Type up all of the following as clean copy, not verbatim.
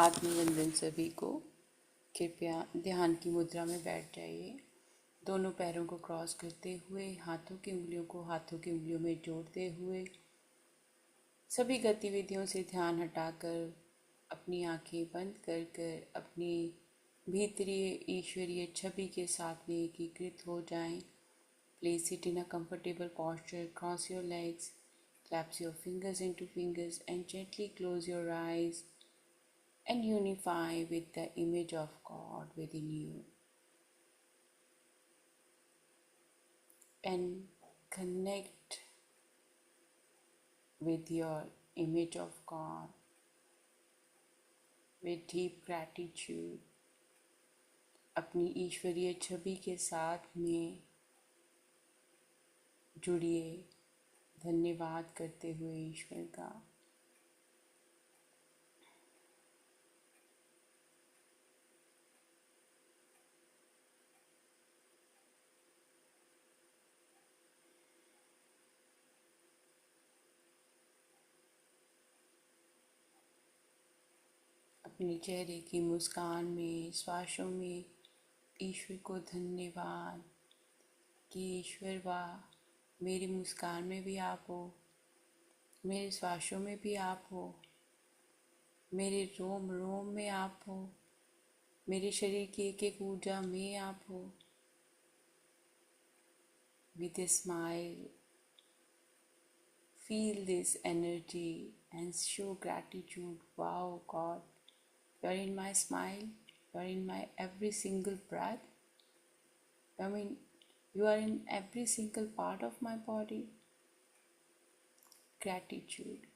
आत्मवंदन सभी को। कृपया ध्यान की मुद्रा में बैठ जाइए। दोनों पैरों को क्रॉस करते हुए हाथों की उंगलियों को हाथों की उंगलियों में जोड़ते हुए सभी गतिविधियों से ध्यान हटाकर अपनी आंखें बंद कर कर अपनी भीतरी ईश्वरीय छवि के साथ में एकीकृत हो जाएं। Place it in a comfortable posture, cross your legs, clasp your fingers into fingers, and gently close your eyes and unify with the image of God within you. And connect with your image of God with deep gratitude. अपनी ईश्वरीय छवि के साथ में जुड़िए, धन्यवाद करते हुए ईश्वर का। अपने चेहरे की मुस्कान में, श्वासों में ईश्वर को धन्यवाद कि ईश्वर वाह, मेरी मुस्कान में भी आप हो, मेरे श्वासों में भी आप हो, मेरे रोम रोम में आप हो, मेरे शरीर की एक एक ऊर्जा में आप हो। With a smile, feel this energy and show gratitude. Wow, God, you are in my smile, you are in my every single breath. I mean, you are in every single part of my body. Gratitude.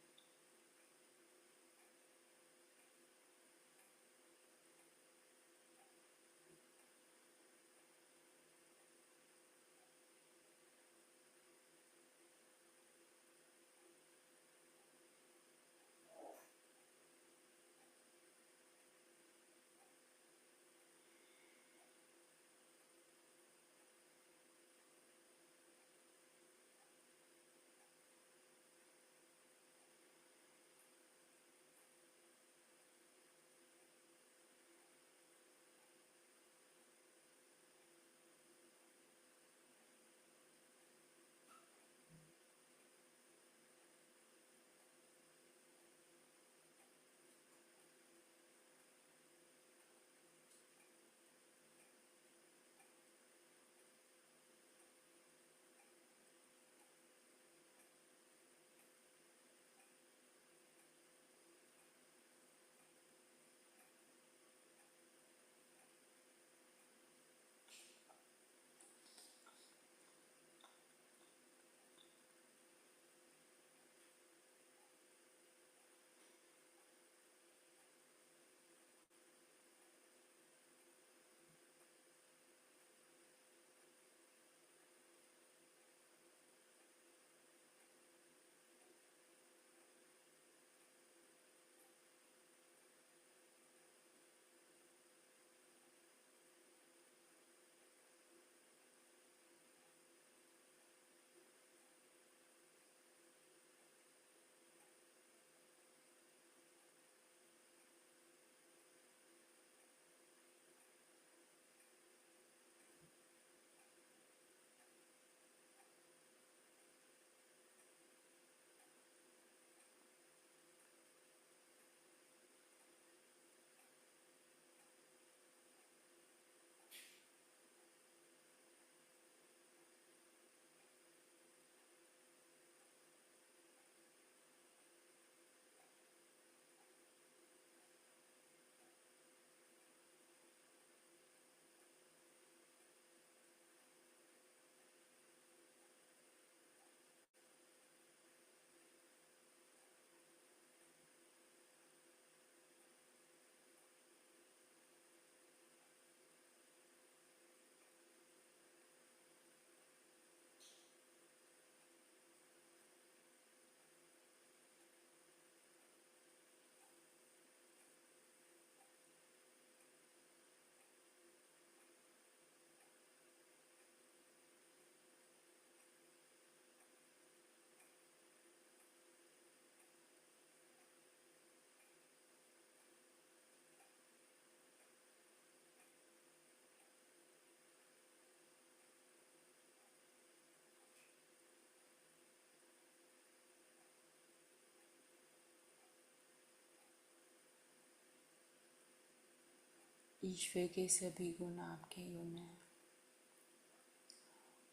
ईश्वर के सभी गुण आपके गुण हैं.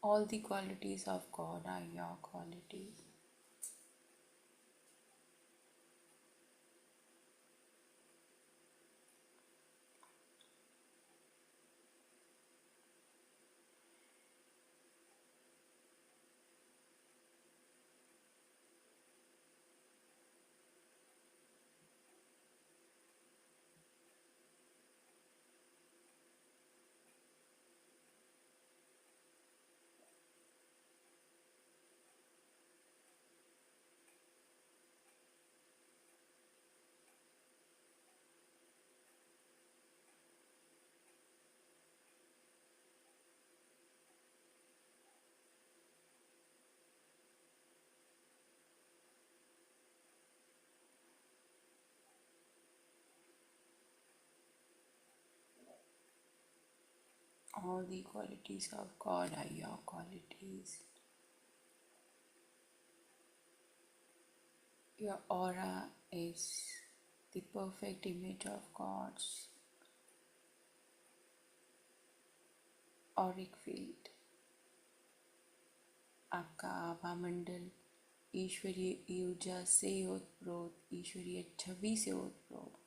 All the qualities of God are your qualities. All the qualities of God are your qualities. Your aura is the perfect image of God's auric field. आपका आभा मंडल ईश्वरीय ऊर्जा से ओतप्रोत, ईश्वरीय छवि से ओतप्रोत.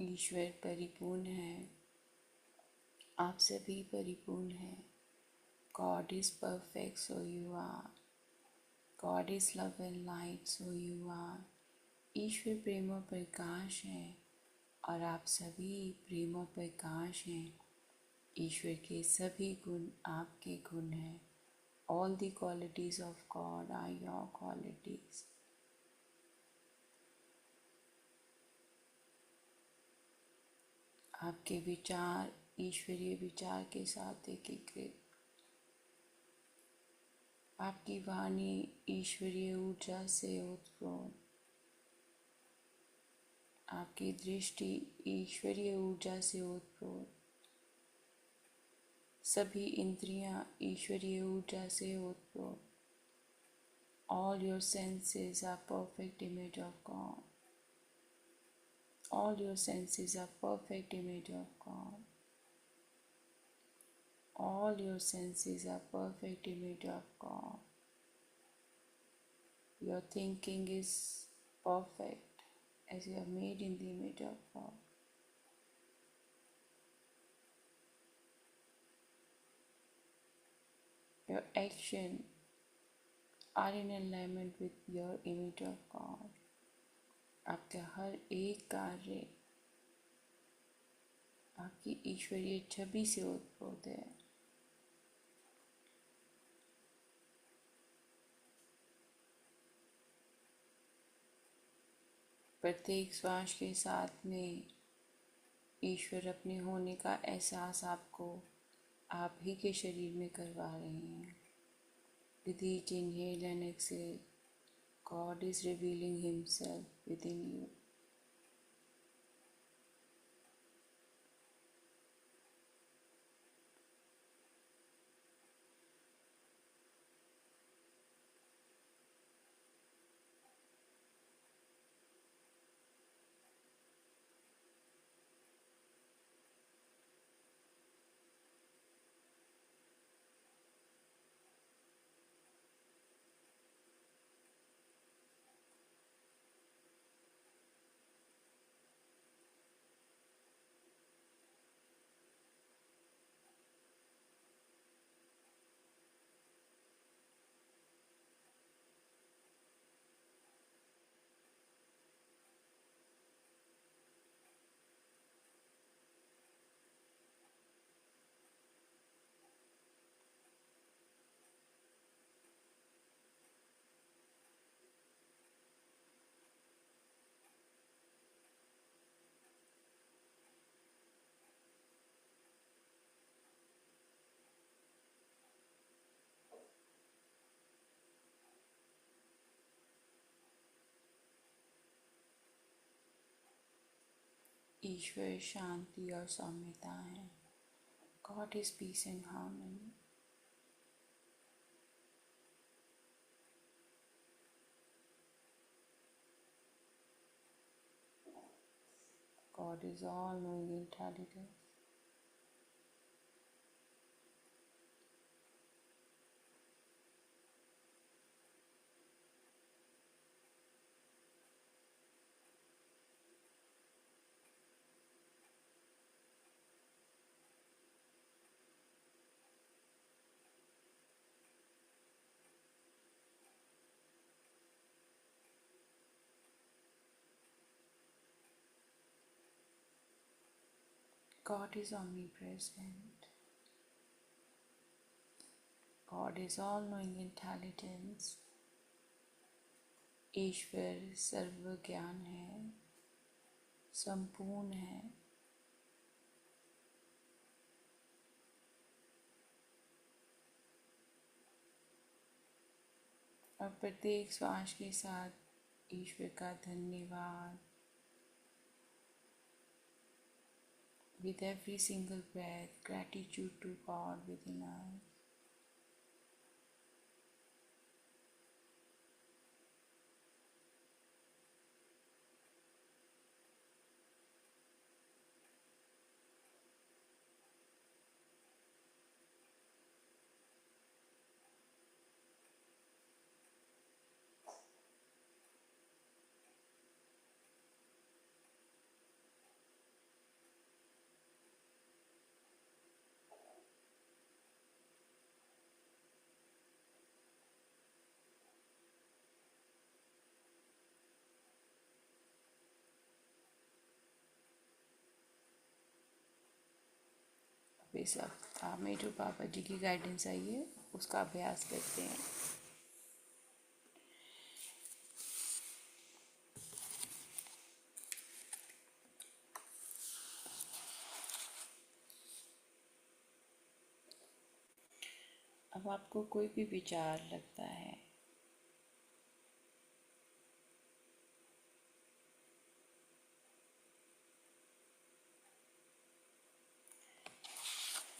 ईश्वर परिपूर्ण है, आप सभी परिपूर्ण हैं. God is perfect, so you are. God is love and light, so you are. ईश्वर प्रेम और प्रकाश है और आप सभी प्रेम और प्रकाश हैं. ईश्वर के सभी गुण आपके गुण हैं. All the qualities of God are your qualities. आपके विचार ईश्वरीय विचार के साथ एकीकृत. आपकी वाणी ईश्वरीय ऊर्जा से ओतप्रोत. आपकी दृष्टि ईश्वरीय ऊर्जा से ओतप्रोत. सभी इंद्रियां ईश्वरीय ऊर्जा से ओतप्रोत. All your senses are perfect image of God. All your senses are perfect image of God. All your senses are perfect image of God. Your thinking is perfect. as you are made in the image of God. Your actions are in alignment with your image of God. आपका हर एक कार्य आपकी ईश्वरीय छवि से उत्पन्न है। प्रत्येक श्वास के साथ में ईश्वर अपने होने का एहसास आपको आप ही के शरीर में करवा रहे हैं। With each inhale and exhale, God is revealing Himself within you. ईश्वर शांति और सौम्यता है। God is peace and harmony. God is all-knowing intelligence. God is omnipresent. God is all-knowing intelligence. ईश्वर सर्वज्ञान है, संपूर्ण है। और प्रत्येक श्वास के साथ ईश्वर का धन्यवाद। With every single breath, gratitude to God within us. वे सब में जो बाबा जी की गाइडेंस आई है उसका अभ्यास करते हैं। अब आपको कोई भी विचार लगता है,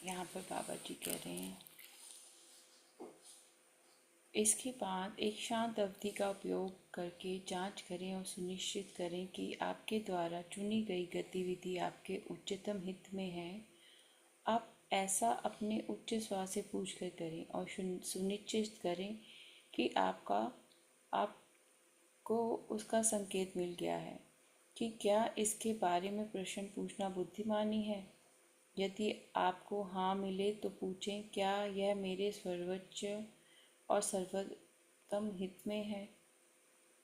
यहाँ पर बाबा जी कह रहे हैं, इसके बाद एक शांत अवधि का उपयोग करके जांच करें और सुनिश्चित करें कि आपके द्वारा चुनी गई गतिविधि आपके उच्चतम हित में है। आप ऐसा अपने उच्च स्व से पूछ कर करें और सुनिश्चित करें कि आपको उसका संकेत मिल गया है। कि क्या इसके बारे में प्रश्न पूछना बुद्धिमानी है। यदि आपको हाँ मिले तो पूछें, क्या यह मेरे सर्वोच्च और सर्वोत्तम हित में है।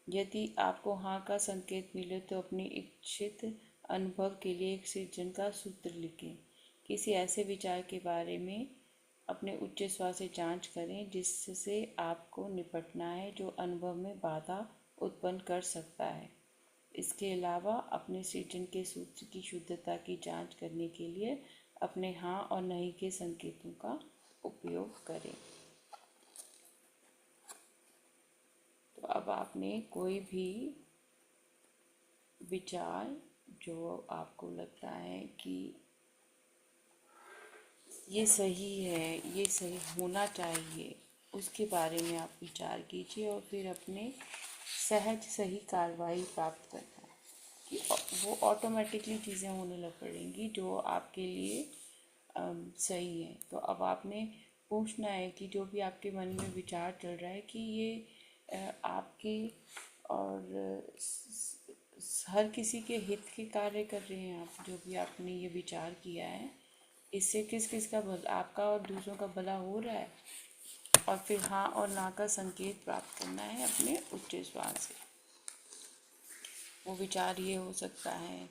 यदि आपको हाँ का संकेत मिले तो अपनी इच्छित अनुभव के लिए एक सृजन का सूत्र लिखें। किसी ऐसे विचार के बारे में अपने उच्च स्वर से जांच करें जिससे आपको निपटना है, जो अनुभव में बाधा उत्पन्न कर सकता है। इसके अलावा अपने सृजन के सूत्र की शुद्धता की जांच करने के लिए अपने हाँ और नहीं के संकेतों का उपयोग करें। तो अब आपने कोई भी विचार जो आपको लगता है कि ये सही है, ये सही होना चाहिए, उसके बारे में आप विचार कीजिए और फिर अपने सहज सही कार्रवाई प्राप्त करना है कि वो ऑटोमेटिकली चीज़ें होने लग पड़ेंगी जो आपके लिए सही है। तो अब आपने पूछना है कि जो भी आपके मन में विचार चल रहा है कि ये आपके और हर किसी के हित के कार्य कर रहे हैं। आप जो भी आपने ये विचार किया है, इससे किस किस का भला, आपका और दूसरों का भला हो रहा है। और फिर हाँ और ना का संकेत प्राप्त करना है अपने उच्च स्वर से। वो विचार ये हो सकता है,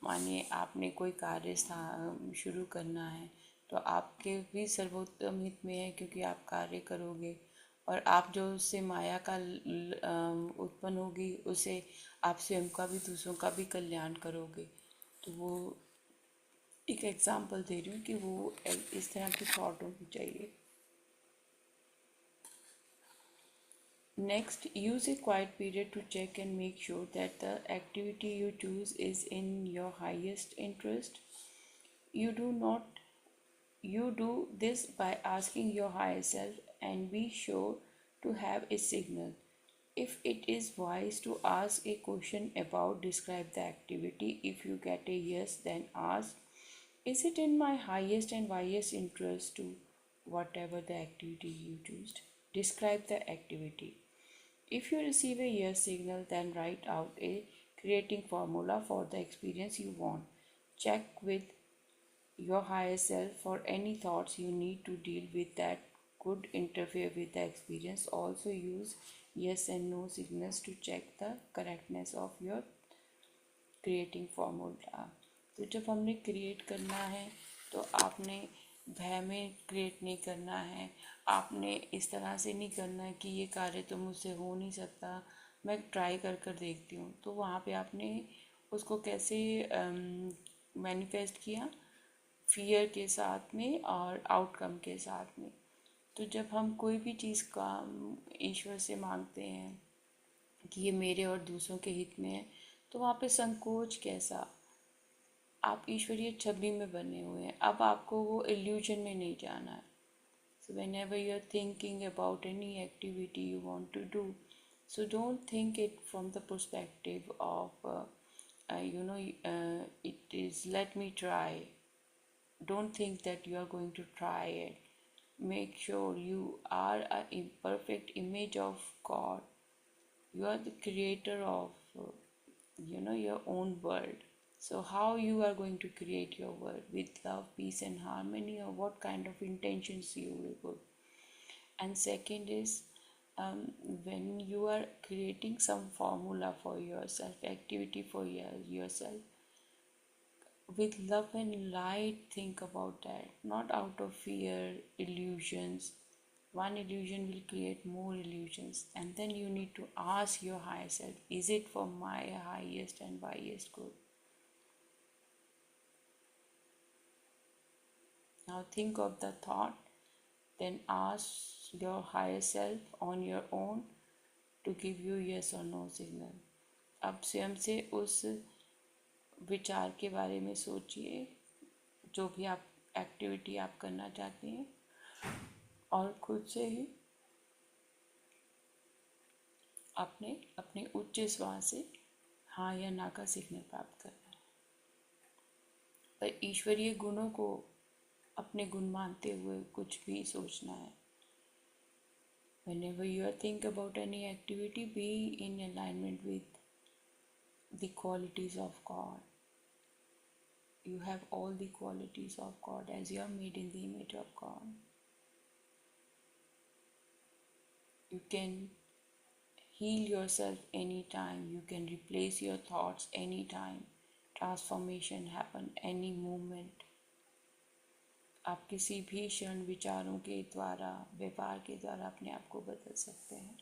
मानिए आपने कोई कार्य शुरू करना है तो आपके भी सर्वोत्तम हित में है, क्योंकि आप कार्य करोगे और आप जो उससे माया का उत्पन्न होगी, उसे आप स्वयं का भी दूसरों का भी कल्याण करोगे। तो वो एक एग्जांपल दे रही हूँ कि वो इस तरह की थॉट होनी चाहिए। Next, use a quiet period to check and make sure that the activity you choose is in your highest interest. You do not you do this by asking your higher self and be sure to have a signal. If it is wise to ask a question about describe the activity, if you get a yes, then ask, is it in my highest and wisest interest to whatever the activity you choose? Describe the activity. If you receive a yes signal, then write out a creating formula for the experience you want. Check with your higher self for any thoughts you need to deal with that could interfere with the experience. Also, use yes and no signals to check the correctness of your creating formula. तो जब हमने create करना है तो आपने भय में create नहीं करना है। आपने इस तरह से नहीं करना है कि ये कार्य तो मुझसे हो नहीं सकता, मैं ट्राई कर कर देखती हूँ। तो वहाँ पे आपने उसको कैसे मैनिफेस्ट किया, फियर के साथ में और आउटकम के साथ में। तो जब हम कोई भी चीज़ का ईश्वर से मांगते हैं कि ये मेरे और दूसरों के हित में है, तो वहाँ पे संकोच कैसा। आप ईश्वरीय छवि में बने हुए हैं, अब आपको वो इल्यूजन में नहीं जाना है। So whenever you are thinking about any activity you want to do, so don't think it from the perspective of it is let me try. Don't think that you are going to try it. Make sure you are a imperfect image of God. You are the creator of your own world. So how you are going to create your world with love, peace and harmony, or what kind of intentions you will put. And second is, when you are creating some formula for yourself, activity for yourself, with love and light, think about that, not out of fear, illusions. One illusion will create more illusions, and then you need to ask your higher self, is it for my highest and highest good? Now think of the thought, then ask your higher self on your own to give you yes or no signal. अब स्वयं से उस विचार के बारे में सोचिए, जो भी आप एक्टिविटी आप करना चाहते हैं, और खुद से ही आपने अपने उच्च स्वर से हाँ या ना का सिग्नल प्राप्त करना है। पर ईश्वरीय गुणों को अपने गुण मानते हुए कुछ भी सोचना है। Whenever you think about any activity, be in alignment with the qualities of God. You have all the qualities of God as you are made in the image of God. You can heal yourself anytime. You can replace your thoughts anytime. Transformation happen any moment. आप किसी भी क्षण विचारों के द्वारा, व्यवहार के द्वारा अपने आप को बदल सकते हैं.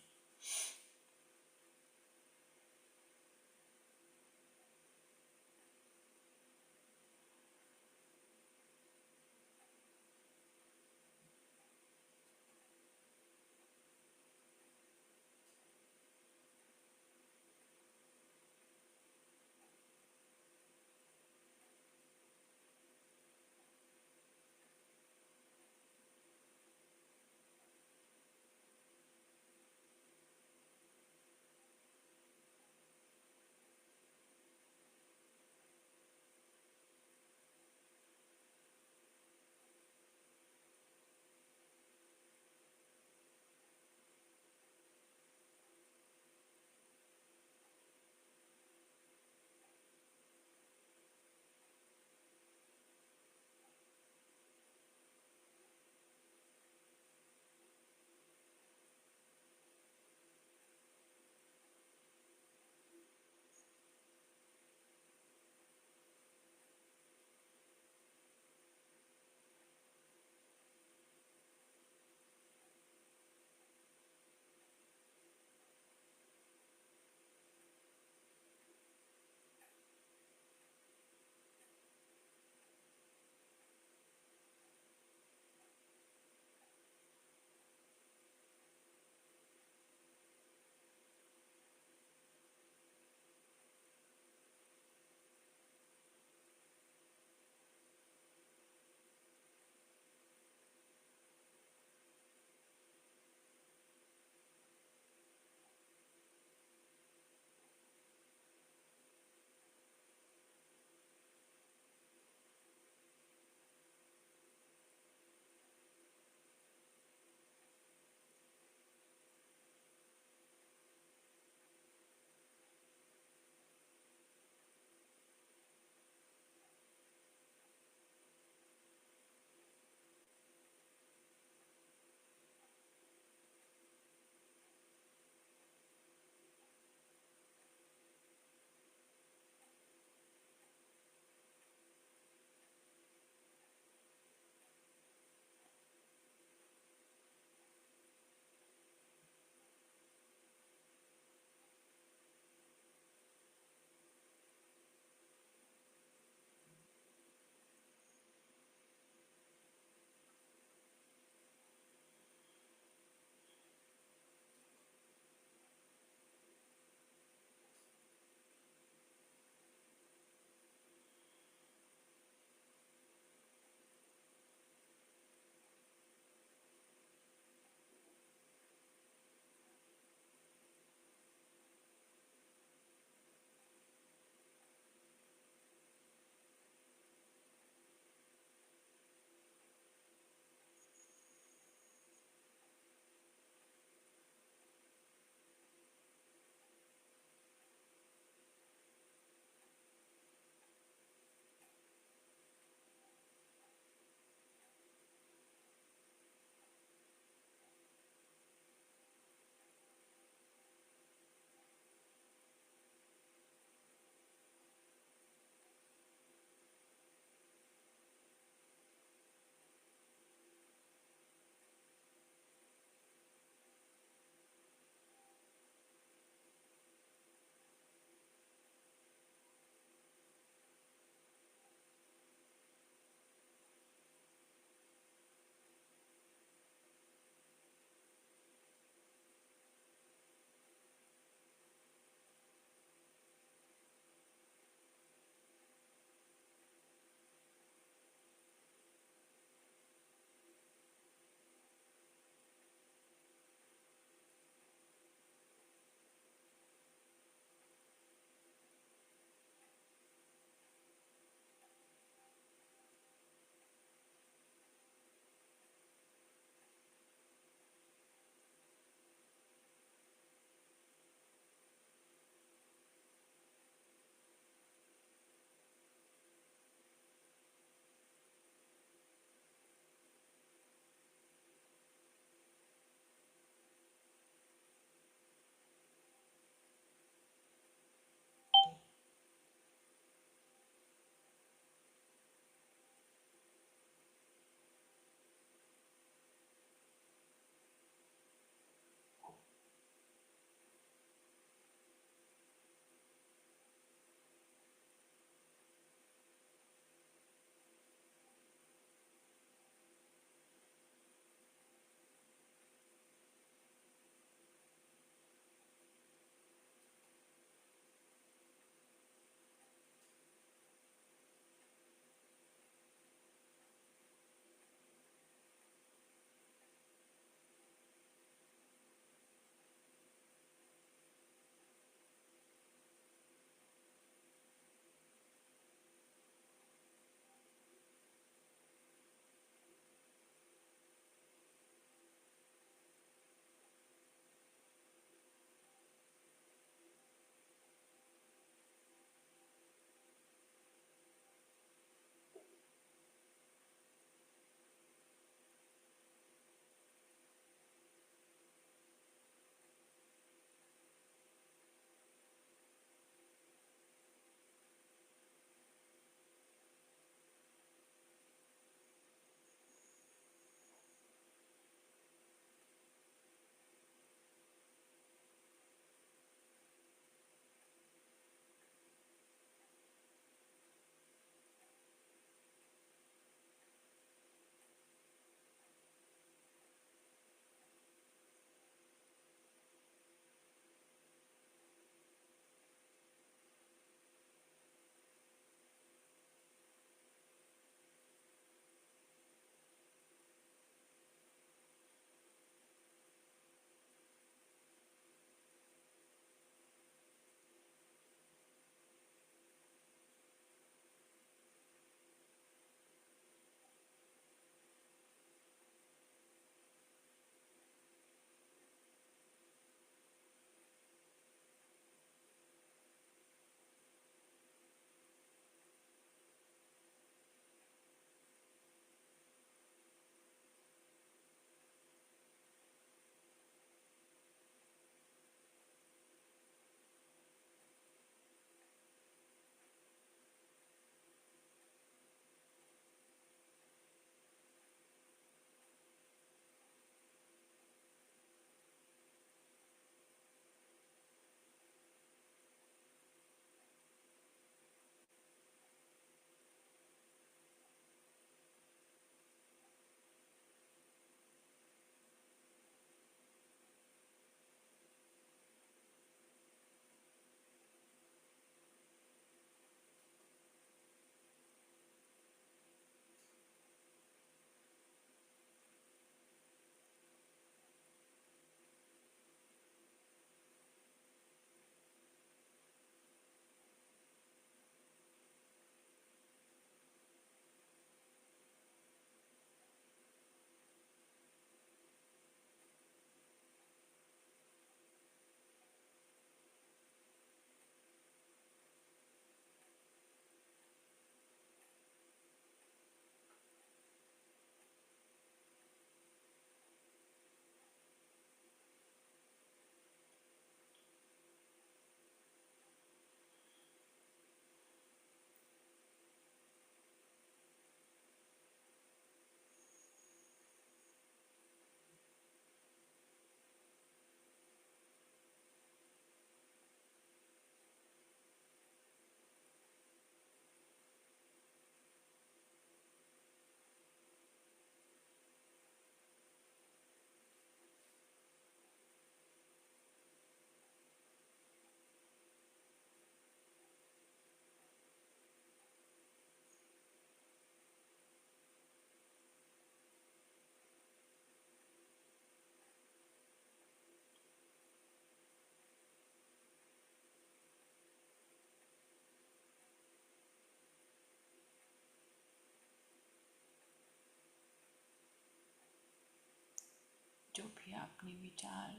जो भी आपने विचार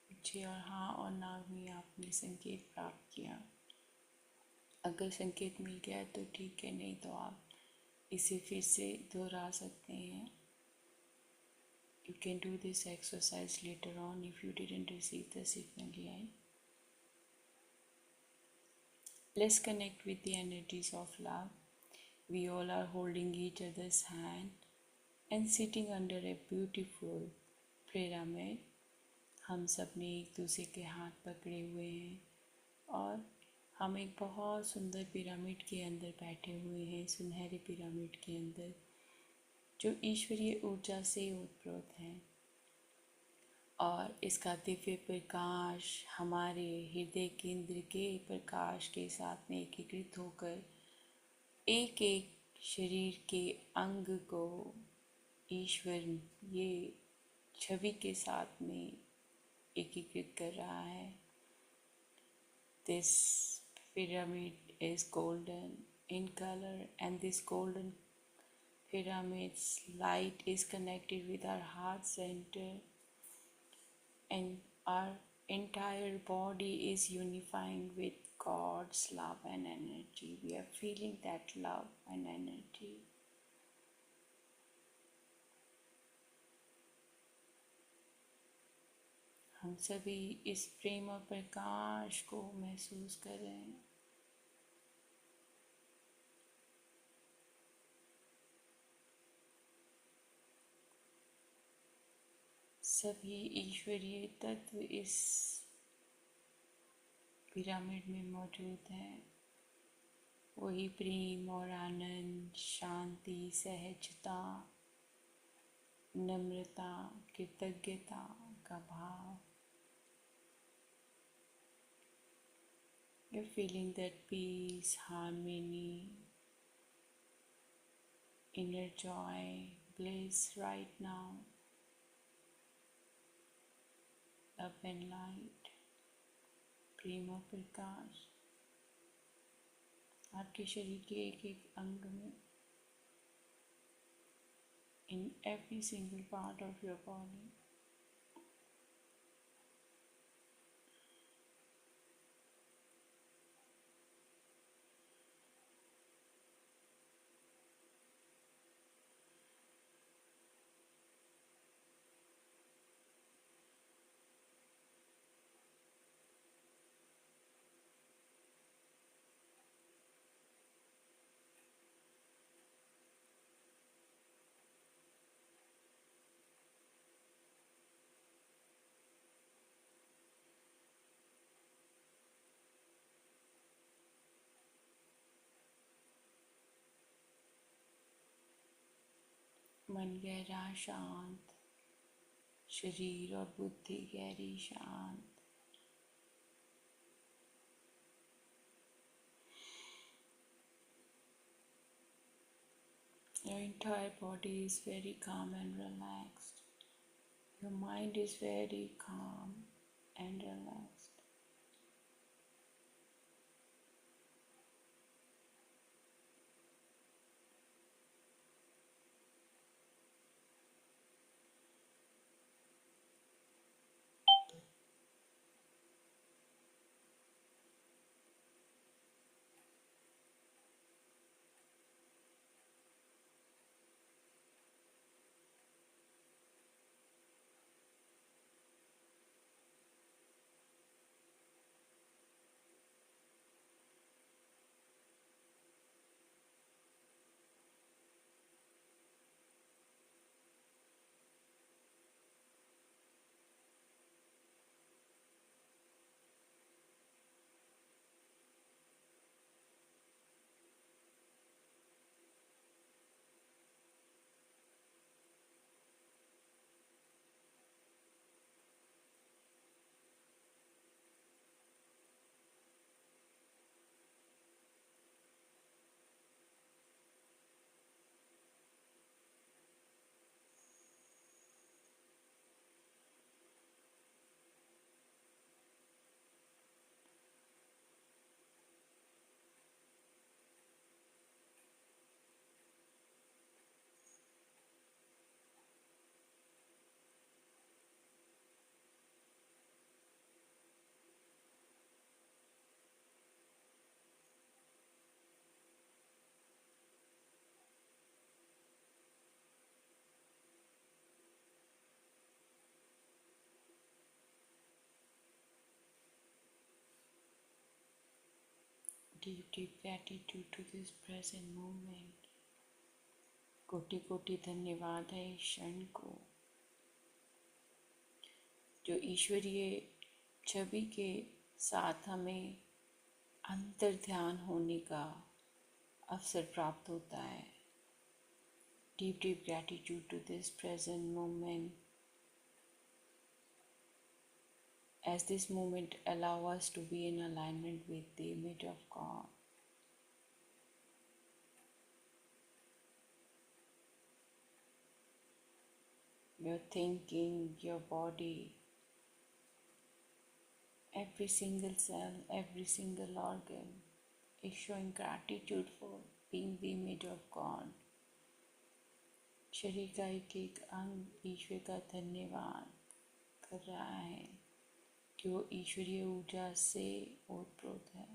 पूछे और हाँ और ना में आपने संकेत प्राप्त किया, अगर संकेत मिल गया तो ठीक है, नहीं तो आप इसे फिर से दोहरा सकते हैं. You can do this exercise later on if you didn't receive the signal yet. Let's connect with the energies of love. We all are holding each other's hand and sitting under a beautiful pyramid. हम सब ने एक दूसरे के हाथ पकड़े हुए हैं और हम एक बहुत सुंदर पिरामिड के अंदर बैठे हुए हैं, सुनहरे पिरामिड के अंदर, जो ईश्वरीय ऊर्जा से उत्प्रोत है. और इसका दिव्य प्रकाश हमारे हृदय केंद्र के प्रकाश के साथ में एकीकृत होकर एक एक शरीर के अंग को ईश्वर ये छवि के साथ में एकीकृत कर रहा है. This pyramid is golden in color, and this golden pyramid's light is connected with our heart center, and our entire body is unifying with God's love and energy. We are feeling that love and energy. हम सभी इस प्रेम और प्रकाश को महसूस कर रहे हैं. सभी ईश्वरीय तत्व इस पिरामिड में मौजूद हैं. वही प्रेम और आनंद, शांति, सहजता, नम्रता, कृतज्ञता का भाव. You're feeling that peace, harmony, inner joy, bliss right now. Love and light, प्रेम और प्रकाश आपके शरीर के एक एक अंग में, in every single part of your body. मन गहरा शांत, शरीर और बुद्धि गहरी शांत. Your entire body is very calm and relaxed. Your mind is very calm and relaxed. deep, deep gratitude to this present moment. कोटि कोटि धन्यवाद है इस क्षण को जो ईश्वरीय छवि के साथ हमें अंतर ध्यान होने का अवसर प्राप्त होता है. Deep, deep gratitude to this present moment, as this moment allow us to be in alignment with the image of God. Your thinking, your body, every single cell, every single organ is showing gratitude for being the image of God. शरीर का एक एक अंग ईश्वर का धन्यवाद कर रहा है कि वो ईश्वरीय ऊर्जा से ओतप्रोत है.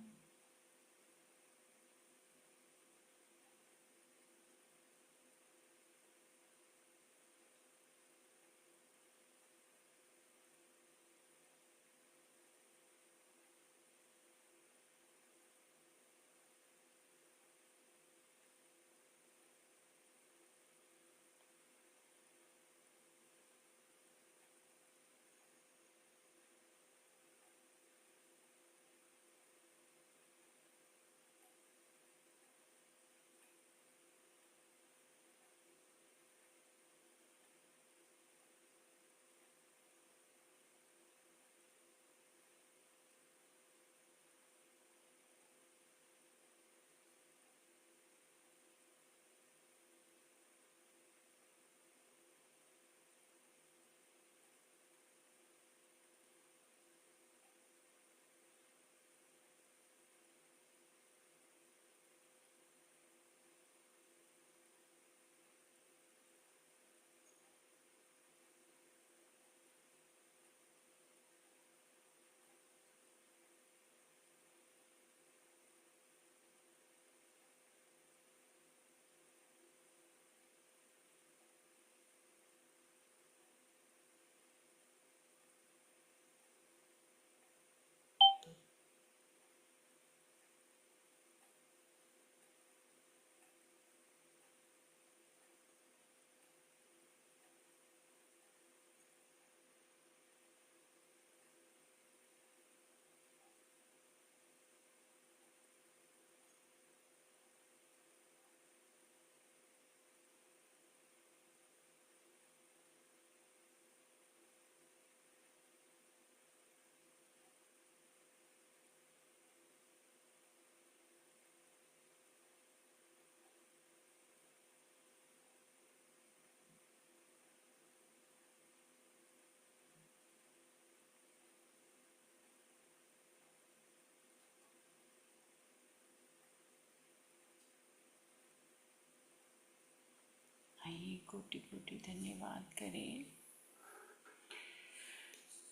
आइए कोटि कोटि धन्यवाद करें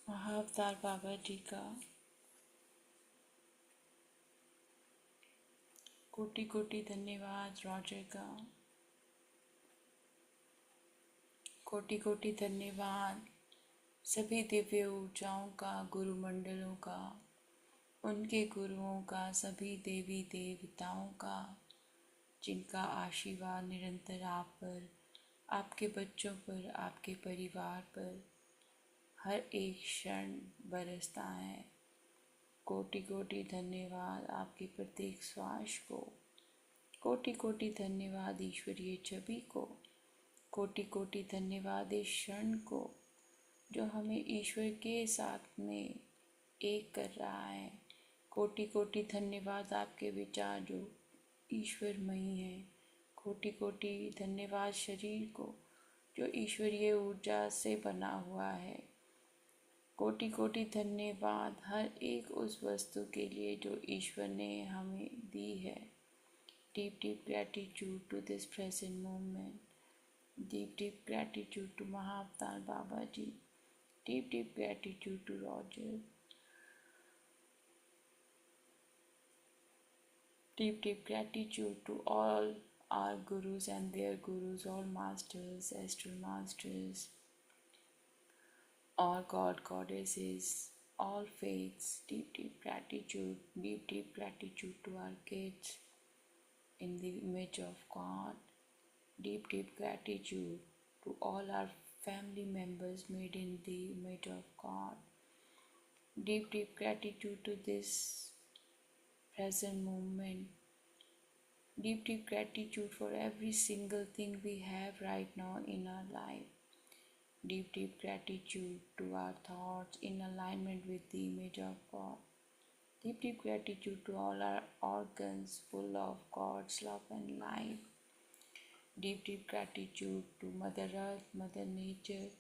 महाअवतार बाबा जी का. कोटि कोटि धन्यवाद रॉजर का. कोटि कोटि धन्यवाद सभी दिव्य ऊर्जाओं का, गुरु मंडलों का, उनके गुरुओं का, सभी देवी देवताओं का, जिनका आशीर्वाद निरंतर आप पर, आपके बच्चों पर, आपके परिवार पर हर एक क्षण बरसता है. कोटि कोटि धन्यवाद आपके प्रत्येक श्वास को. कोटि कोटि धन्यवाद ईश्वरीय छवि को. कोटि कोटि धन्यवाद इस क्षण को जो हमें ईश्वर के साथ में एक कर रहा है. कोटि कोटि धन्यवाद आपके विचार जो ईश्वरमयी है. कोटि कोटि धन्यवाद शरीर को जो ईश्वरीय ऊर्जा से बना हुआ है. कोटि कोटि धन्यवाद हर एक उस वस्तु के लिए जो ईश्वर ने हमें दी है. Deep deep gratitude to this present moment. Deep deep gratitude to Mahavatar Baba ji. Deep deep gratitude to Roger. Deep, deep gratitude to all our gurus and their gurus, all masters, astral masters, all god, goddesses, all faiths, deep gratitude to our kids in the image of God, deep gratitude to all our family members made in the image of God, deep gratitude to this present moment, deep gratitude for every single thing we have right now in our life, deep gratitude to our thoughts in alignment with the image of God, deep gratitude to all our organs full of God's love and life, deep gratitude to Mother Earth, Mother Nature,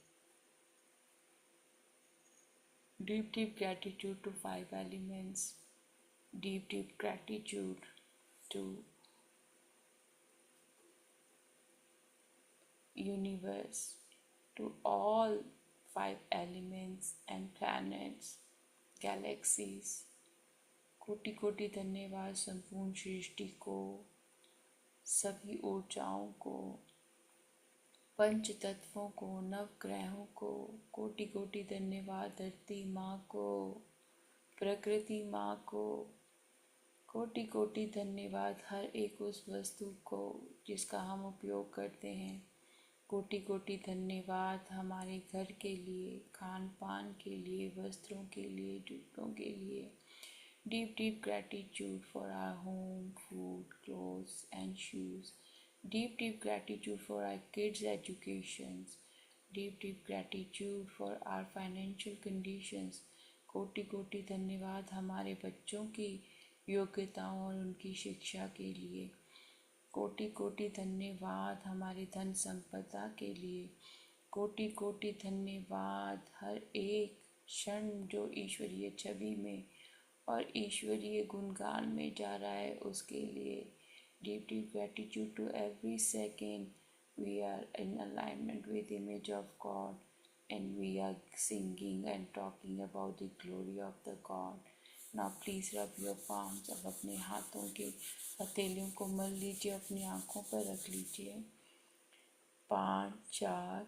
deep gratitude to five elements, deep gratitude to universe, to all five elements and planets, galaxies. कोटि कोटि धन्यवाद संपूर्ण सृष्टि को, सभी ऊर्जाओं को, पंच तत्वों को, नव ग्रहों को, कोटि कोटि धन्यवाद धरती माँ को, प्रकृति माँ को, कोटि कोटि धन्यवाद हर एक उस वस्तु को जिसका हम उपयोग करते हैं, कोटि कोटि धन्यवाद हमारे घर के लिए, खान पान के लिए, वस्त्रों के लिए, जूतों के लिए, deep gratitude for our home, food, clothes and shoes, deep gratitude for our kids' educations, deep gratitude for our financial conditions, कोटि कोटि धन्यवाद हमारे बच्चों की योग्यताओं और उनकी शिक्षा के लिए, कोटि कोटि धन्यवाद हमारी धन संपदा के लिए, कोटि कोटि धन्यवाद हर एक क्षण जो ईश्वरीय छवि में और ईश्वरीय गुणगान में जा रहा है उसके लिए, deep gratitude to every second we are in alignment with the image of God and we are singing and talking about the glory of the God. Now please rub your palms. अब अपने हाथों के हथेलियों को मल लीजिए, अपनी आँखों पर रख लीजिए। 5 4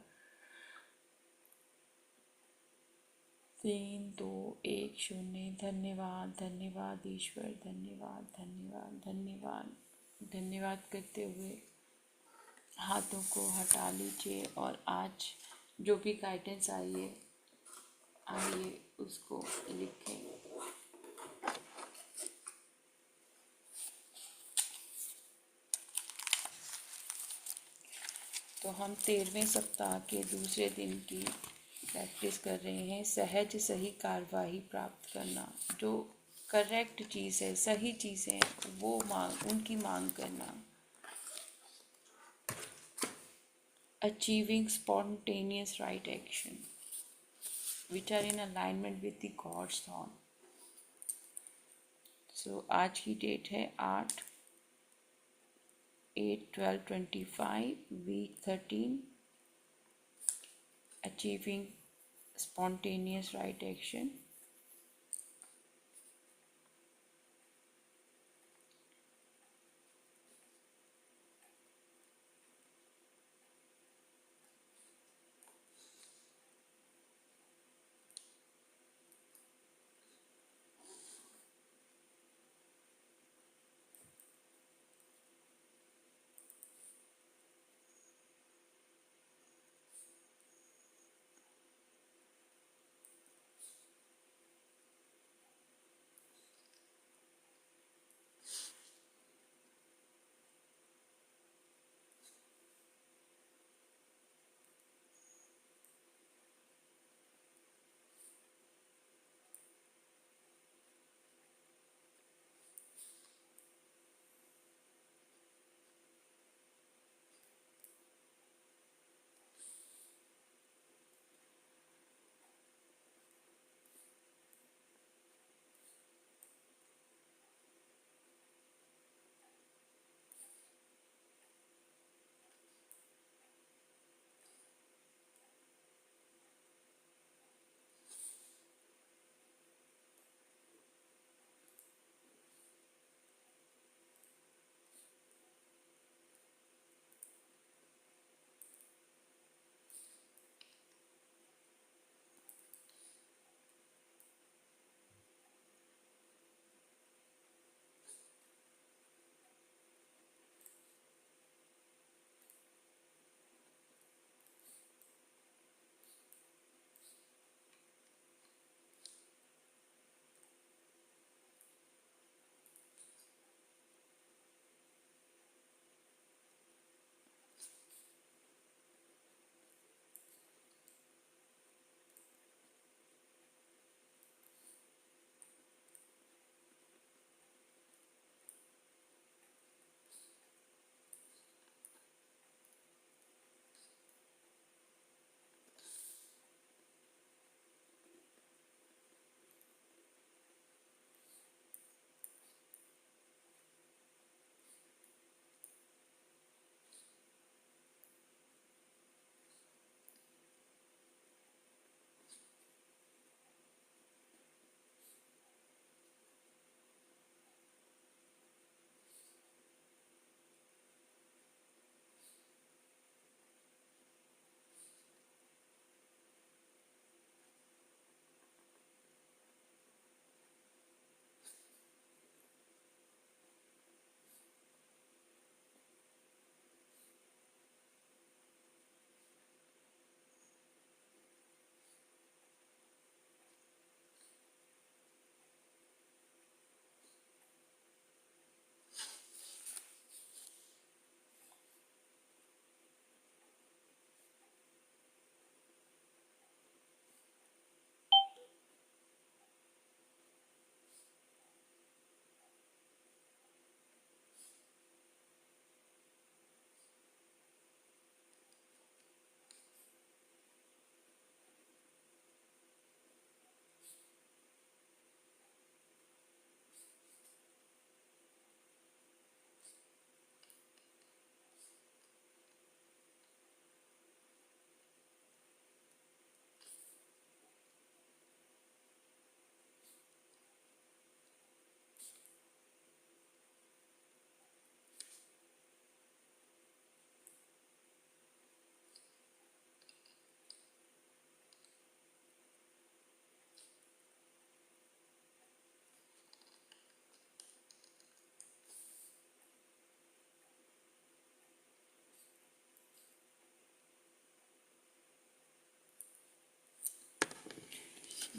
3 2 1 0। धन्यवाद धन्यवाद ईश्वर, धन्यवाद धन्यवाद धन्यवाद। धन्यवाद करते हुए हाथों को हटा लीजिए और आज जो भी गाइडेंस आइए उसको लिखें। तो हम 13वें सप्ताह के दूसरे दिन की प्रैक्टिस कर रहे हैं। सहज सही कार्यवाही प्राप्त करना, जो करेक्ट चीज़ है, सही चीज़ है, वो उनकी मांग करना। Achieving spontaneous right action which are in alignment with the god's thought. So आज की डेट है 8/12/25, week 13, achieving spontaneous right action।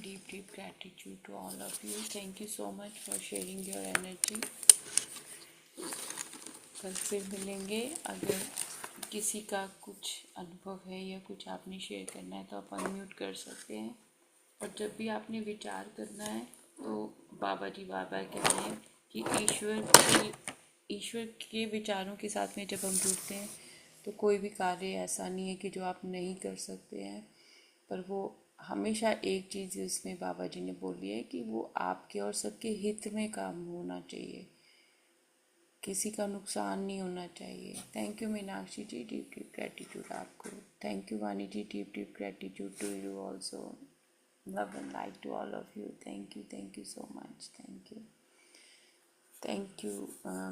deep gratitude to all of you. Thank you so much for sharing your energy. कल फिर मिलेंगे. अगर किसी का कुछ अनुभव है या कुछ आपने शेयर करना है तो आप अनम्यूट कर सकते हैं. और जब भी आपने विचार करना है तो बाबा जी बार बार कहते हैं कि ईश्वर के विचारों के साथ में जब हम जुड़ते हैं तो कोई भी कार्य ऐसा नहीं है कि जो आप नहीं कर सकते हैं. पर वो हमेशा एक चीज़ इसमें बाबा जी ने बोली है कि वो आपके और सबके हित में काम होना चाहिए, किसी का नुकसान नहीं होना चाहिए. Thank you Meenakshi ji, deep gratitude आपको. Thank you Vani ji, deep gratitude to you also. Love and light to all of you. Thank you so much. Thank you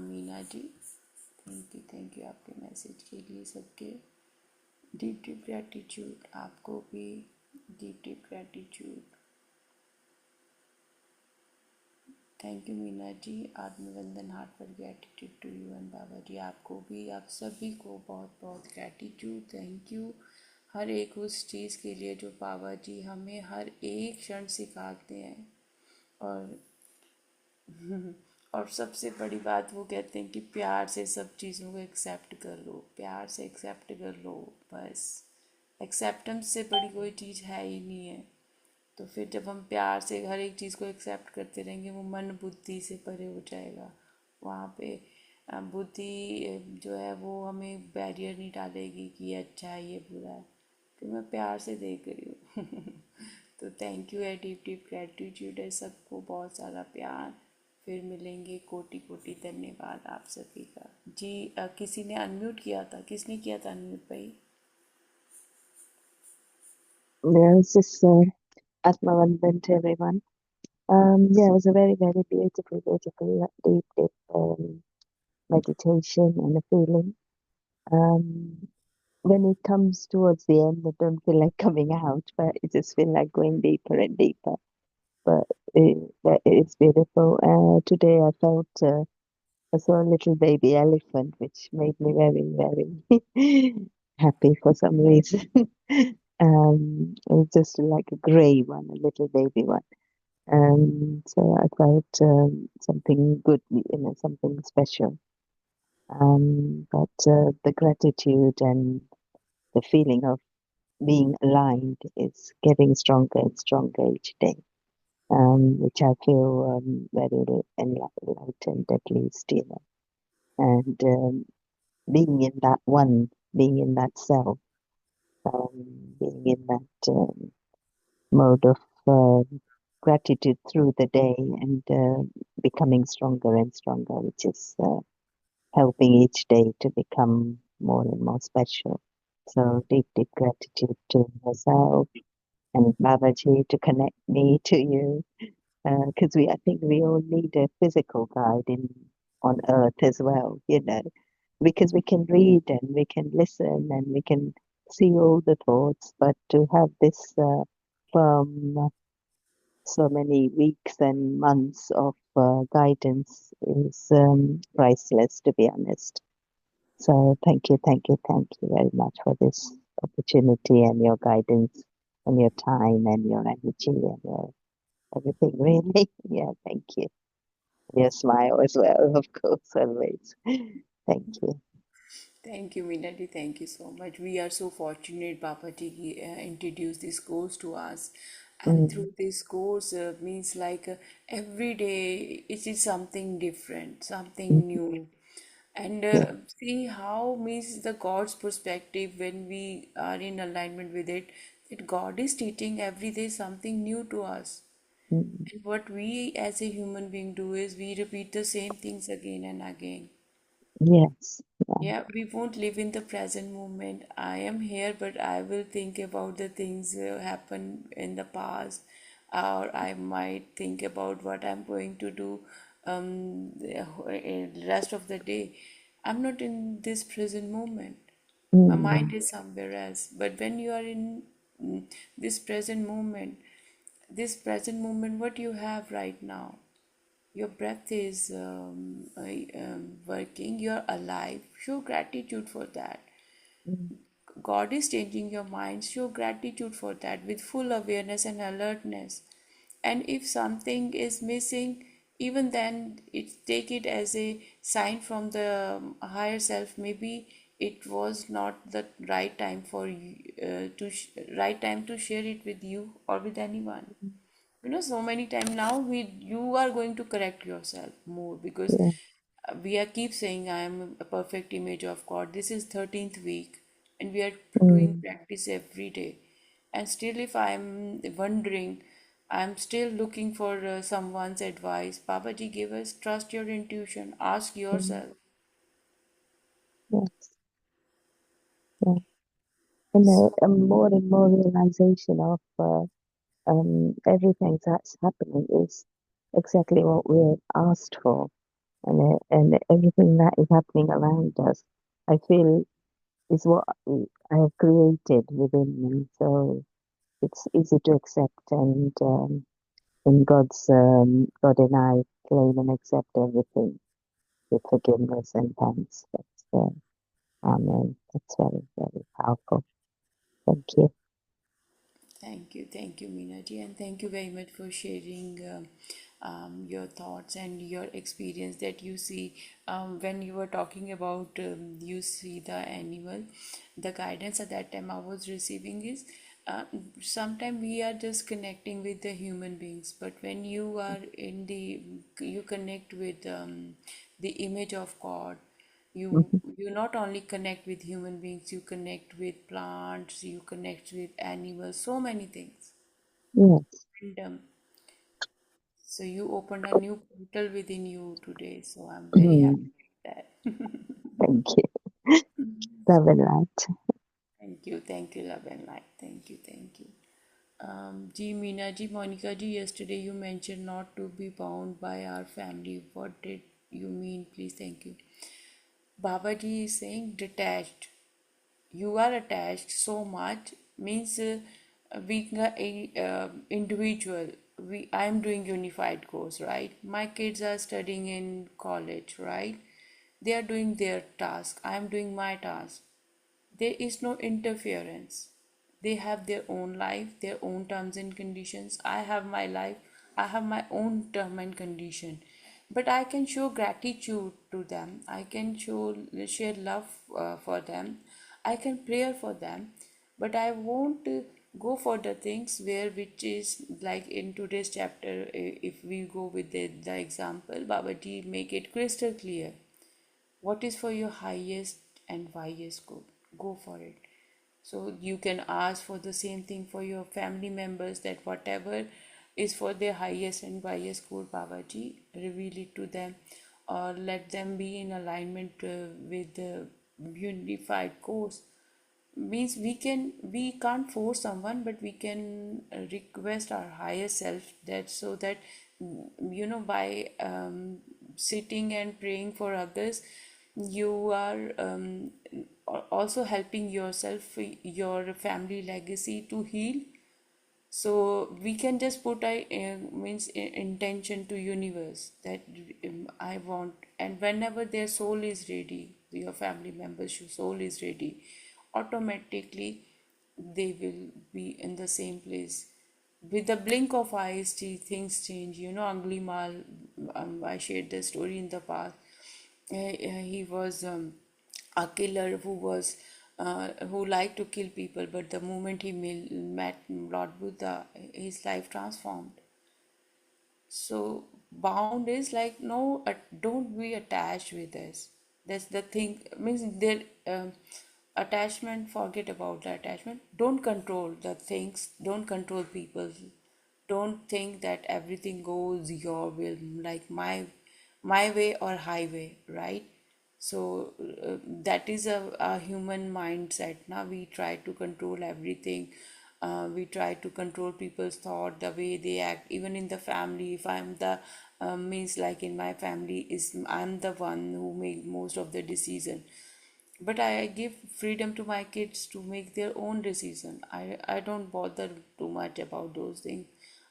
Meena ji. Thank you आपके मैसेज के लिए सबके. डीप ग्रेटिट्यूड आपको भी. Deep gratitude. Thank you Meena ji. आत्मवंदन, heartful gratitude to you and Baba ji. आपको भी, आप सभी को बहुत बहुत ग्रेटिट्यूड. थैंक यू हर एक उस चीज़ के लिए जो बाबा जी हमें हर एक क्षण सिखाते हैं. और और सबसे बड़ी बात वो कहते हैं कि प्यार से सब चीज़ों को एक्सेप्ट कर लो, प्यार से एक्सेप्ट कर लो. बस एक्सेप्टेंस से बड़ी कोई चीज़ है ही नहीं है. तो फिर जब हम प्यार से हर एक चीज़ को एक्सेप्ट करते रहेंगे वो मन बुद्धि से परे हो जाएगा. वहाँ पे बुद्धि जो है वो हमें बैरियर नहीं डालेगी कि ये अच्छा है ये बुरा है, तो मैं प्यार से देख रही हूँ. तो थैंक यू है. डीप ग्रेटिट्यूड है सबको. बहुत सारा प्यार. फिर मिलेंगे. कोटि कोटि धन्यवाद आप सभी का जी. किसी ने अनम्यूट किया था. किसने किया था अनम्यूट भाई? There's this Atmavandan to everyone. Yeah, it was a very, very beautiful, deep meditation and a feeling. Um, when it comes towards the end, I don't feel like coming out, but I just feel like going deeper and deeper. But it's beautiful. Today I saw a little baby elephant, which made me very, very happy for some reason. It was just like a grey one, a little baby one. So I felt something good, something special. But the gratitude and the feeling of being aligned is getting stronger and stronger each day, which I feel very enlightened at least, and being in that one, being in that self, being in that mode of gratitude through the day and becoming stronger and stronger, which is helping each day to become more and more special. So deep gratitude to myself and Babaji to connect me to you, because I think we all need a physical guide in on earth as well, because we can read and we can listen and we can see all the thoughts, but to have this from so many weeks and months of guidance is priceless, to be honest. So thank you very much for this opportunity and your guidance and your time and your energy and your everything, really. Yeah, thank you. Your smile as well, of course, always. Thank you. Thank you, Minati. Thank you so much. We are so fortunate Baba Ji introduced this course to us. And Mm, through this course means like every day it is something different, something mm, new. And yeah. see how means the God's perspective when we are in alignment with it, that God is teaching every day something new to us. Mm, And what we as a human being do is we repeat the same things again and again. yes. Yeah. Yeah, we won't live in the present moment. I am here, but I will think about the things happened in the past, or I might think about what I'm going to do the rest of the day. I'm not in this present moment. My mind Mm, is somewhere else. But when you are in this present moment, what you have right now? Your breath is working, you're alive, show gratitude for that. mm, God is changing your mind, show gratitude for that with full awareness and alertness. And if something is missing, even then take it as a sign from the higher self. Maybe it was not the right time for you, right time to share it with you or with anyone. So many times now you are going to correct yourself more, because yeah, we are keep saying I am a perfect image of God. This is 13th week, and we are doing mm, practice every day. And still, if I'm wondering, I'm still looking for someone's advice. Babaji gave us, trust your intuition, ask mm, yourself. yes, yeah. And more and more realization of everything that's happening is exactly what we're asked for, and everything that is happening around us, I feel, is what I have created within me. So it's easy to accept, and in God and I claim and accept everything with forgiveness and thanks. That's Amen. That's very, very powerful. Thank you. Thank you, Meenaji, and thank you very much for sharing your thoughts and your experience that you see when you were talking about you see the animal. The guidance at that time I was receiving is sometimes we are just connecting with the human beings, but when you are in the you connect with the image of God. you Mhm. you not only connect with human beings, you connect with plants, you connect with animals, so many things. Yes. And so you opened a new portal within you today, so I'm very Mm, happy with that. thank you. Love and light. Thank you, love and light. Thank you. Ji Meena ji, Monica ji, yesterday you mentioned not to be bound by our family. What did you mean? Please, thank you. Baba ji is saying detached. You are attached so much means being a individual. I am doing unified course, right? My kids are studying in college, right? They are doing their task, I am doing my task. There is no interference. They have their own life, their own terms and conditions. I have my life, I have my own term and condition. But I can show gratitude to them. I can share love for them. I can pray for them. But I won't go for the things where, which is like in today's chapter. If we go with the example, Babaji make it crystal clear. What is for your highest and wisest good? Go for it. So you can ask for the same thing for your family members, that whatever is for their highest and wisest good, Babaji, reveal it to them, or let them be in alignment with the unified course. Means we can't force someone, but we can request our higher self, that so that by sitting and praying for others, you are also helping yourself, your family legacy to heal. So we can just put a means intention to universe that I want, and whenever their soul is ready, your family members soul is ready, automatically they will be in the same place. With the blink of eyes, things change. Anglimal, I shared the story in the past. He was a killer who liked to kill people, but the moment he met Lord Buddha, his life transformed. So bound is like, no, don't be attached with this. That's the thing. Means there attachment. Forget about the attachment. Don't control the things. Don't control people. Don't think that everything goes your will, like my way or highway, right? So that is a human mindset. Now we try to control everything. We try to control people's thought, the way they act, even in the family. If I'm the means like in my family, is I'm the one who make most of the decision, but I give freedom to my kids to make their own decision. I don't bother too much about those things.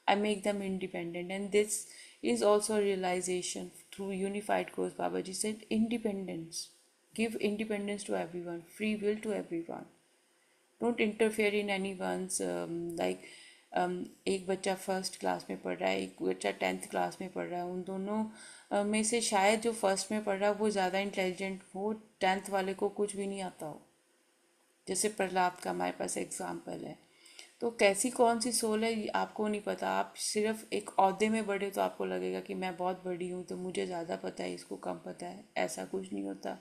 I make them independent, and this is also a realization through unified course. Babaji said independence. Give independence to everyone, free will to everyone. Don't interfere in anyone's एक बच्चा first class में पढ़ रहा है, एक बच्चा 10th class में पढ़ रहा है, उन दोनों में से शायद जो फर्स्ट में पढ़ रहा है वो ज़्यादा इंटेलिजेंट हो, 10th वाले को कुछ भी नहीं आता हो। जैसे प्रहलाद का हमारे पास एग्जाम्पल है। तो कैसी कौन सी सोल है ये आपको नहीं पता। आप सिर्फ एक ओहदे में बढ़े तो आपको लगेगा कि मैं बहुत बड़ी हूँ तो मुझे ज़्यादा पता है, इसको कम पता है। ऐसा कुछ नहीं होता।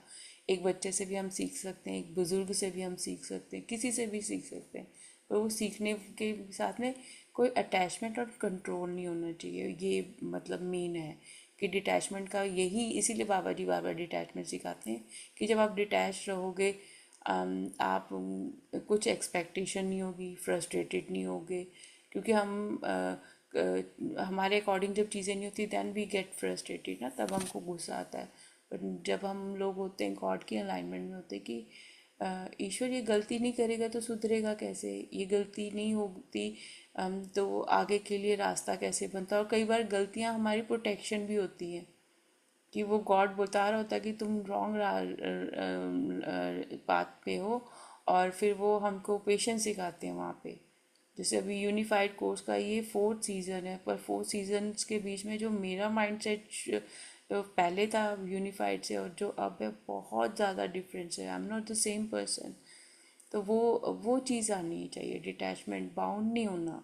एक बच्चे से भी हम सीख सकते हैं, एक बुज़ुर्ग से भी हम सीख सकते हैं, किसी से भी सीख सकते हैं। पर वो सीखने के साथ में कोई अटैचमेंट और कंट्रोल नहीं होना चाहिए। ये मतलब मेन है कि डिटैचमेंट का यही, इसीलिए बाबा जी बार बार डिटैचमेंट सिखाते हैं कि जब आप डिटैच रहोगे, आप कुछ एक्सपेक्टेशन नहीं होगी, फ्रस्ट्रेटेड नहीं होगे। क्योंकि हमारे अकॉर्डिंग जब चीज़ें नहीं होती दैन वी गेट फ्रस्ट्रेटेड ना, तब हमको गुस्सा आता है। बट जब हम लोग होते हैं गॉड की अलाइनमेंट में होते हैं कि ईश्वर ये गलती नहीं करेगा तो सुधरेगा कैसे, ये गलती नहीं होती तो आगे के लिए रास्ता कैसे बनता है। और कई बार गलतियाँ हमारी प्रोटेक्शन भी होती हैं कि वो गॉड बता रहा होता है कि तुम रॉन्ग पाथ पे हो, और फिर वो हमको पेशेंस सिखाते हैं वहाँ पे। जैसे अभी यूनिफाइड कोर्स का ये 4th सीज़न है, पर 4 सीजन्स के बीच में जो मेरा माइंडसेट पहले था यूनिफाइड से और जो अब है, बहुत ज़्यादा डिफरेंस है। I am not the same person. तो वो चीज़ आनी चाहिए, डिटैचमेंट, बाउंड नहीं होना।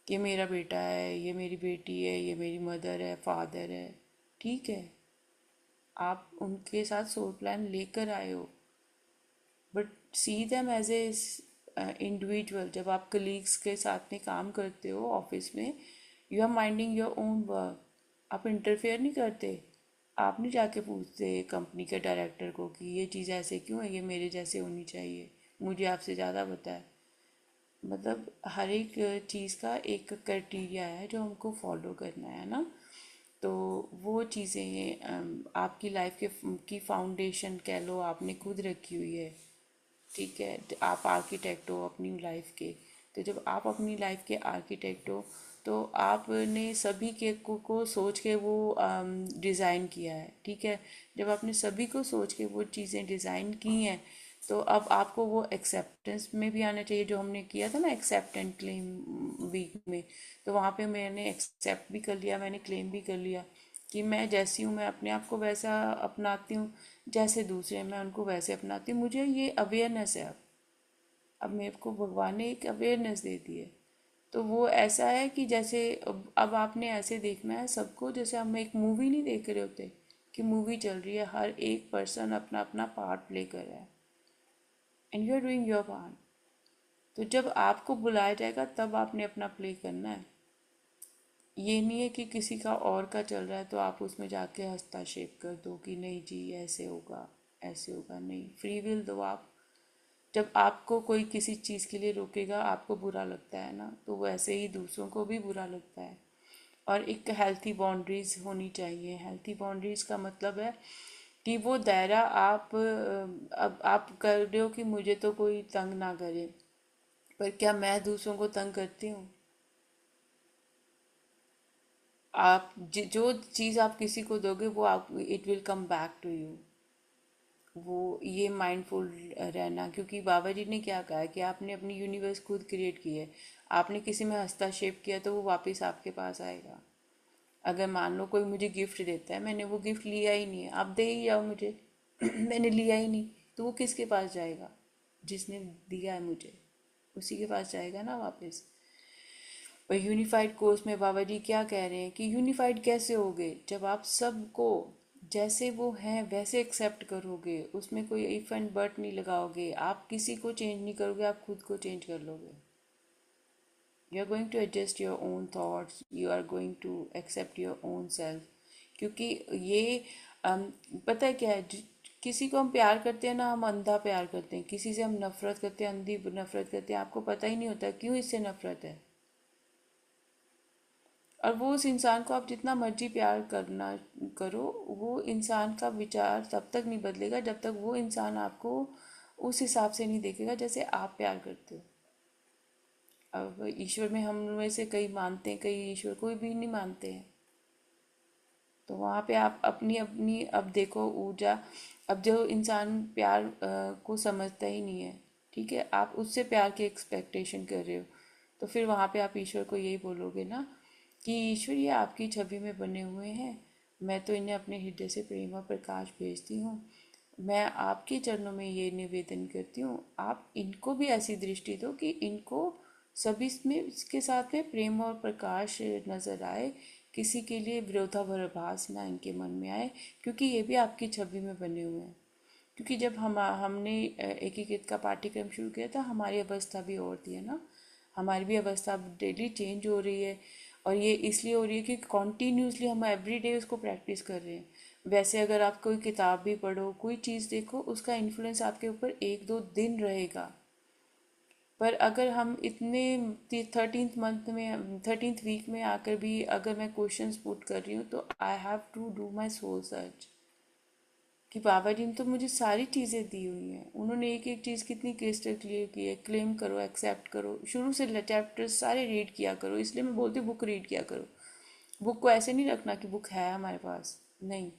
ये मेरा बेटा है, ये मेरी बेटी है, ये मेरी मदर है, फादर है, ठीक है। आप उनके साथ सोल प्लान लेकर आए हो, but see them as a individual. जब आप कलीग्स के साथ में काम करते हो ऑफिस में, you are minding your own work. आप इंटरफेयर नहीं करते। आप नहीं जाके पूछते कंपनी के डायरेक्टर को कि ये चीज़ ऐसे क्यों है, ये मेरे जैसे होनी चाहिए, मुझे आपसे ज़्यादा पता है। मतलब हर एक चीज़ का एक क्राइटेरिया है जो हमको फॉलो करना है ना। तो वो चीज़ें आपकी लाइफ के की फाउंडेशन कह लो आपने खुद रखी हुई है, ठीक है। आप आर्किटेक्ट हो अपनी लाइफ के। तो जब आप अपनी लाइफ के आर्किटेक्ट हो तो आपने सभी को सोच के वो डिज़ाइन किया है, ठीक है। जब आपने सभी को सोच के वो चीज़ें डिज़ाइन की हैं तो अब आपको वो एक्सेप्टेंस में भी आना चाहिए, जो हमने किया था ना एक्सेप्ट एंड क्लेम वीक में। तो वहाँ पे मैंने एक्सेप्ट भी कर लिया, मैंने क्लेम भी कर लिया कि मैं जैसी हूँ मैं अपने आप को वैसा अपनाती हूँ, जैसे दूसरे हैं मैं उनको वैसे अपनाती हूँ। मुझे ये अवेयरनेस है अब मेरे को भगवान ने एक अवेयरनेस दे दी है। तो वो ऐसा है कि जैसे अब आपने ऐसे देखना है सबको, जैसे हम एक मूवी नहीं देख रहे होते कि मूवी चल रही है, हर एक पर्सन अपना अपना पार्ट प्ले कर रहा है, and you are doing your part. तो जब आपको बुलाया जाएगा तब आपने अपना प्ले करना है। ये नहीं है कि किसी का और का चल रहा है तो आप उसमें जाके हस्तक्षेप कर दो कि नहीं जी ऐसे होगा, ऐसे होगा। नहीं, फ्री विल दो आप। जब आपको कोई किसी चीज़ के लिए रोकेगा आपको बुरा लगता है ना, तो वैसे ही दूसरों को भी बुरा लगता है। और एक हेल्थी बाउंड्रीज होनी चाहिए। हेल्थी बाउंड्रीज का मतलब है कि वो दायरा आप अब आप कर रहे हो कि मुझे तो कोई तंग ना करे, पर क्या मैं दूसरों को तंग करती हूँ? आप जो चीज़ आप किसी को दोगे वो आप, it will come back to you. वो ये माइंडफुल रहना, क्योंकि बाबा जी ने क्या कहा है कि आपने अपनी यूनिवर्स खुद क्रिएट की है। आपने किसी में हस्तक्षेप किया तो वो वापस आपके पास आएगा। अगर मान लो कोई मुझे गिफ्ट देता है, मैंने वो गिफ्ट लिया ही नहीं है, आप दे ही जाओ मुझे मैंने लिया ही नहीं, तो वो किसके पास जाएगा? जिसने दिया है मुझे, उसी के पास जाएगा ना वापस। पर यूनिफाइड कोर्स में बाबा जी क्या कह रहे हैं कि यूनिफाइड कैसे होगे? जब आप सबको जैसे वो हैं वैसे एक्सेप्ट करोगे, उसमें कोई इफ एंड बट नहीं लगाओगे, आप किसी को चेंज नहीं करोगे, आप खुद को चेंज कर लोगे। You are going to adjust your own thoughts, you are going to accept your own self. क्योंकि ये पता है क्या है, किसी को हम प्यार करते हैं ना, हम अंधा प्यार करते हैं। किसी से हम नफरत करते हैं, अंधी नफरत करते हैं, आपको पता ही नहीं होता क्यों इससे नफरत है। और वो उस इंसान को आप जितना मर्जी प्यार करना करो, वो इंसान का विचार तब तक नहीं बदलेगा जब तक वो इंसान आपको उस हिसाब से नहीं देखेगा जैसे आप प्यार करते हो। अब ईश्वर में हम में से कई मानते हैं, कई ईश्वर कोई भी नहीं मानते हैं। तो वहाँ पे आप अपनी अपनी अब देखो ऊर्जा। अब जो इंसान प्यार को समझता ही नहीं है, ठीक है, आप उससे प्यार की एक्सपेक्टेशन कर रहे हो, तो फिर वहाँ पे आप ईश्वर को यही बोलोगे ना कि ईश्वर ये आपकी छवि में बने हुए हैं, मैं तो इन्हें अपने हृदय से प्रेम और प्रकाश भेजती हूँ। मैं आपके चरणों में ये निवेदन करती हूँ, आप इनको भी ऐसी दृष्टि दो कि इनको सभी में इसके साथ में प्रेम और प्रकाश नजर आए, किसी के लिए विरोधाभास ना इनके मन में आए, क्योंकि ये भी आपकी छवि में बने हुए हैं। क्योंकि जब हमने एकीकृत का पाठ्यक्रम शुरू किया था, हमारी अवस्था भी और थी, है ना। हमारी भी अवस्था डेली चेंज हो रही है, और ये इसलिए हो रही है कि कॉन्टीन्यूसली हम एवरी डे उसको प्रैक्टिस कर रहे हैं। वैसे अगर आप कोई किताब भी पढ़ो, कोई चीज़ देखो, उसका इन्फ्लुएंस आपके ऊपर एक दो दिन रहेगा। पर अगर हम इतने 13th मंथ में 13th वीक में आकर भी अगर मैं क्वेश्चंस पुट कर रही हूँ, तो I have to do my soul search कि बाबा जी ने तो मुझे सारी चीज़ें दी हुई हैं, उन्होंने एक एक चीज़ कितनी क्रिस्टल क्लियर की है। क्लेम करो, एक्सेप्ट करो, शुरू से चैप्टर्स सारे रीड किया करो। इसलिए मैं बोलती हूँ बुक रीड किया करो। बुक को ऐसे नहीं रखना कि बुक है हमारे पास, नहीं।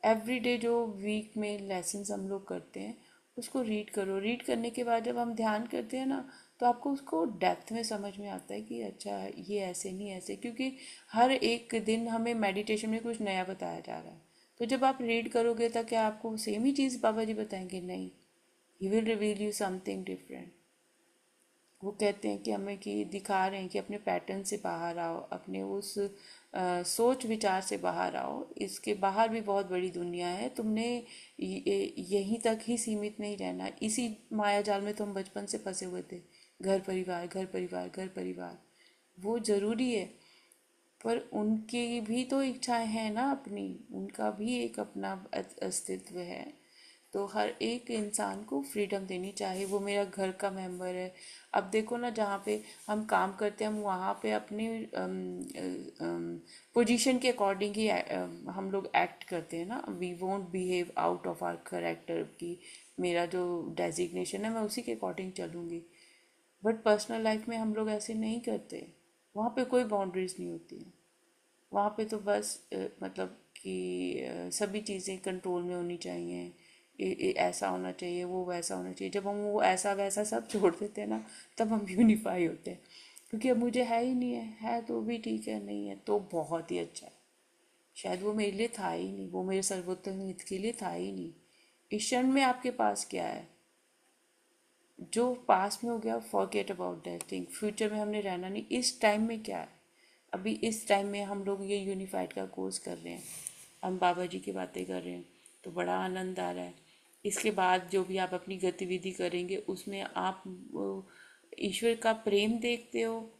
एवरी डे जो वीक में लेसन्स हम लोग करते हैं, उसको रीड करो। रीड करने के बाद जब हम ध्यान करते हैं ना, तो आपको उसको डेप्थ में समझ में आता है कि अच्छा ये ऐसे नहीं ऐसे, क्योंकि हर एक दिन हमें मेडिटेशन में कुछ नया बताया जा रहा है। तो जब आप रीड करोगे तो क्या आपको सेम ही चीज़ बाबा जी बताएंगे? नहीं, he will reveal you something different. वो कहते हैं कि हमें कि दिखा रहे हैं कि अपने पैटर्न से बाहर आओ, अपने उस सोच विचार से बाहर आओ। इसके बाहर भी बहुत बड़ी दुनिया है, तुमने यहीं तक ही सीमित नहीं रहना। इसी माया जाल में तो हम बचपन से फंसे हुए थे, घर परिवार घर परिवार घर परिवार। वो ज़रूरी है, पर उनकी भी तो इच्छाएं हैं ना अपनी, उनका भी एक अपना अस्तित्व है। तो हर एक इंसान को फ्रीडम देनी चाहिए, वो मेरा घर का मेंबर है। अब देखो ना, जहाँ पे हम काम करते हैं, हम वहाँ पे अपनी पोजीशन के अकॉर्डिंग ही हम लोग एक्ट करते हैं ना। We won't behave out of our character की मेरा जो डेजिग्नेशन है मैं उसी के अकॉर्डिंग चलूँगी। बट पर्सनल लाइफ में हम लोग ऐसे नहीं करते, वहाँ पे कोई बाउंड्रीज नहीं होती है। वहाँ पे तो बस मतलब कि सभी चीज़ें कंट्रोल में होनी चाहिए। ऐसा होना चाहिए, वो वैसा होना चाहिए। जब हम वो ऐसा वैसा सब छोड़ देते हैं ना, तब हम यूनिफाई होते हैं। क्योंकि अब मुझे है ही नहीं है तो भी ठीक है, नहीं है तो बहुत ही अच्छा है। शायद वो मेरे लिए था ही नहीं, वो मेरे सर्वोत्तम हित के लिए था ही नहीं। इस क्षण में आपके पास क्या है? जो पास में हो गया, forget about that thing. Future में हमने रहना नहीं, इस टाइम में क्या है? अभी इस टाइम में हम लोग ये यूनिफाइड का कोर्स कर रहे हैं, हम बाबा जी की बातें कर रहे हैं, तो बड़ा आनंद आ रहा है। इसके बाद जो भी आप अपनी गतिविधि करेंगे, उसमें आप ईश्वर का प्रेम देखते हो।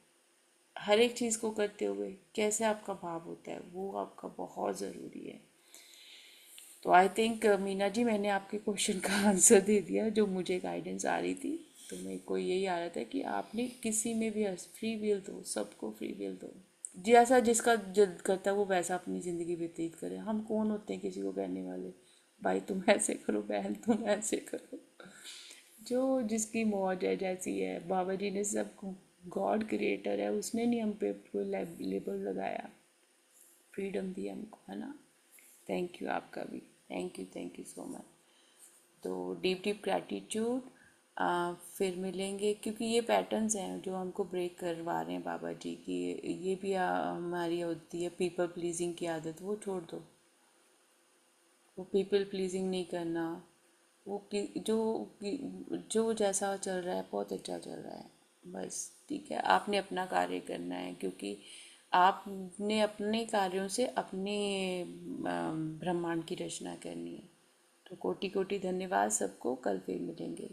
हर एक चीज़ को करते हुए कैसे आपका भाव होता है, वो आपका बहुत ज़रूरी है। तो आई थिंक मीना जी, मैंने आपके क्वेश्चन का आंसर दे दिया, जो मुझे गाइडेंस आ रही थी। तो मेरे को यही आ रहा था कि आपने किसी में भी फ्री विल दो, सबको फ्री विल दो। जैसा जिसका जद करता है वो वैसा अपनी ज़िंदगी व्यतीत करे। हम कौन होते हैं किसी को कहने वाले, भाई तुम ऐसे करो, बहन तुम ऐसे करो। जो जिसकी मौज है, जैसी है। बाबा जी ने सब, गॉड क्रिएटर है, उसने नहीं हम पे कोई लेबल लगाया, फ्रीडम दी हमको, है ना। थैंक यू आपका भी, थैंक यू सो मच। तो डीप डीप ग्रैटिट्यूड। फिर मिलेंगे, क्योंकि ये पैटर्न्स हैं जो हमको ब्रेक करवा रहे हैं बाबा जी की। ये भी हमारी होती है पीपल प्लीजिंग की आदत, वो छोड़ दो। वो पीपल प्लीजिंग नहीं करना। वो जो जैसा चल रहा है बहुत अच्छा चल रहा है, बस ठीक है। आपने अपना कार्य करना है, क्योंकि आपने अपने कार्यों से अपने ब्रह्मांड की रचना करनी है। तो कोटि कोटि धन्यवाद सबको, कल फिर मिलेंगे।